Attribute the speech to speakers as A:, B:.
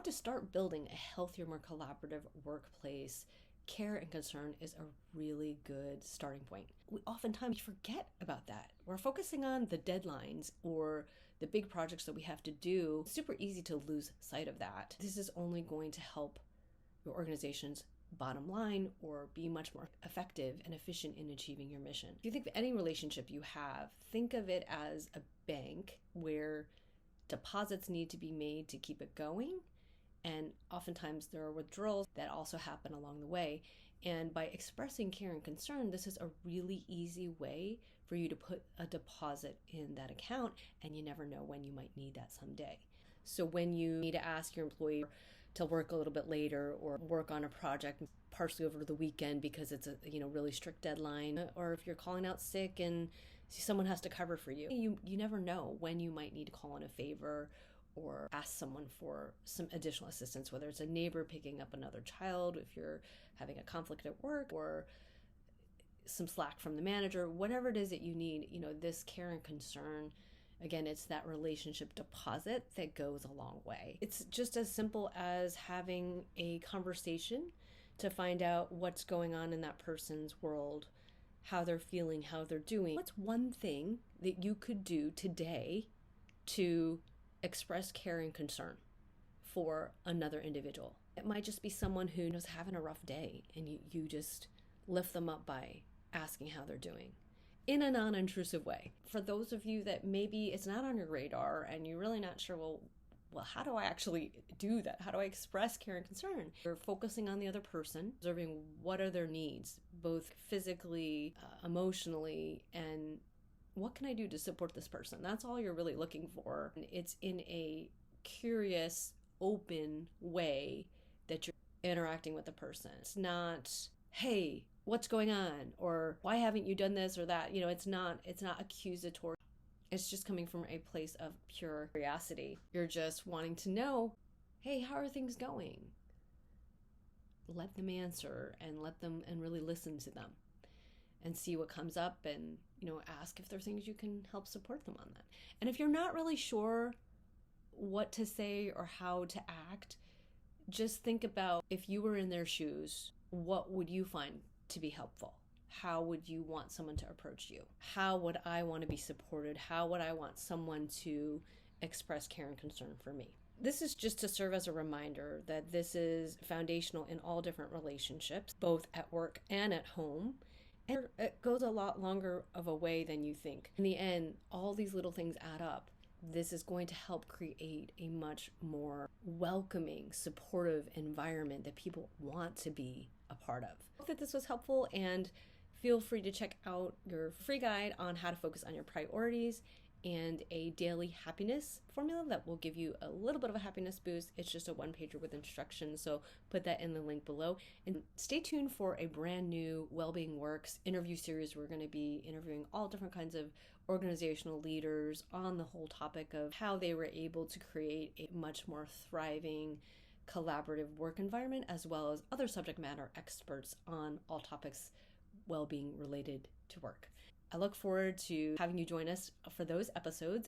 A: to start building a healthier, more collaborative workplace, care and concern is a really good starting point. We oftentimes forget about that. We're focusing on the deadlines or the big projects that we have to do. It's super easy to lose sight of that. This is only going to help your organization's bottom line or be much more effective and efficient in achieving your mission. If you think of any relationship you have, think of it as a bank where deposits need to be made to keep it going. And oftentimes there are withdrawals that also happen along the way. And by expressing care and concern, this is a really easy way for you to put a deposit in that account, and you never know when you might need that someday. So when you need to ask your employee to work a little bit later or work on a project partially over the weekend because it's a really strict deadline, or if you're calling out sick and someone has to cover for you, you never know when you might need to call in a favor or ask someone for some additional assistance, whether it's a neighbor picking up another child, if you're having a conflict at work, or some slack from the manager, whatever it is that you need, this care and concern, again, it's that relationship deposit that goes a long way. It's just as simple as having a conversation to find out what's going on in that person's world, how they're feeling, how they're doing. What's one thing that you could do today to express care and concern for another individual? It might just be someone who is having a rough day, and you just lift them up by asking how they're doing in a non-intrusive way. For those of you that maybe it's not on your radar and you're really not sure, well, how do I actually do that? How do I express care and concern? You're focusing on the other person, observing what are their needs, both physically, emotionally, and what can I do to support this person? That's all you're really looking for. And it's in a curious, open way that you're interacting with the person. It's not, hey, what's going on? Or why haven't you done this or that? It's not accusatory. It's just coming from a place of pure curiosity. You're just wanting to know, hey, how are things going? Let them answer and really listen to them and see what comes up, and ask if there are things you can help support them on that. And if you're not really sure what to say or how to act, just think about, if you were in their shoes, what would you find to be helpful? How would you want someone to approach you? How would I want to be supported? How would I want someone to express care and concern for me? This is just to serve as a reminder that this is foundational in all different relationships, both at work and at home. And it goes a lot longer of a way than you think. In the end, all these little things add up. This is going to help create a much more welcoming, supportive environment that people want to be a part of. I hope that this was helpful, and feel free to check out your free guide on how to focus on your priorities and a daily happiness formula that will give you a little bit of a happiness boost. It's just a one-pager with instructions, so put that in the link below. And stay tuned for a brand new Wellbeing Works interview series. We're going to be interviewing all different kinds of organizational leaders on the whole topic of how they were able to create a much more thriving, collaborative work environment, as well as other subject matter experts on all topics well-being related to work. I look forward to having you join us for those episodes,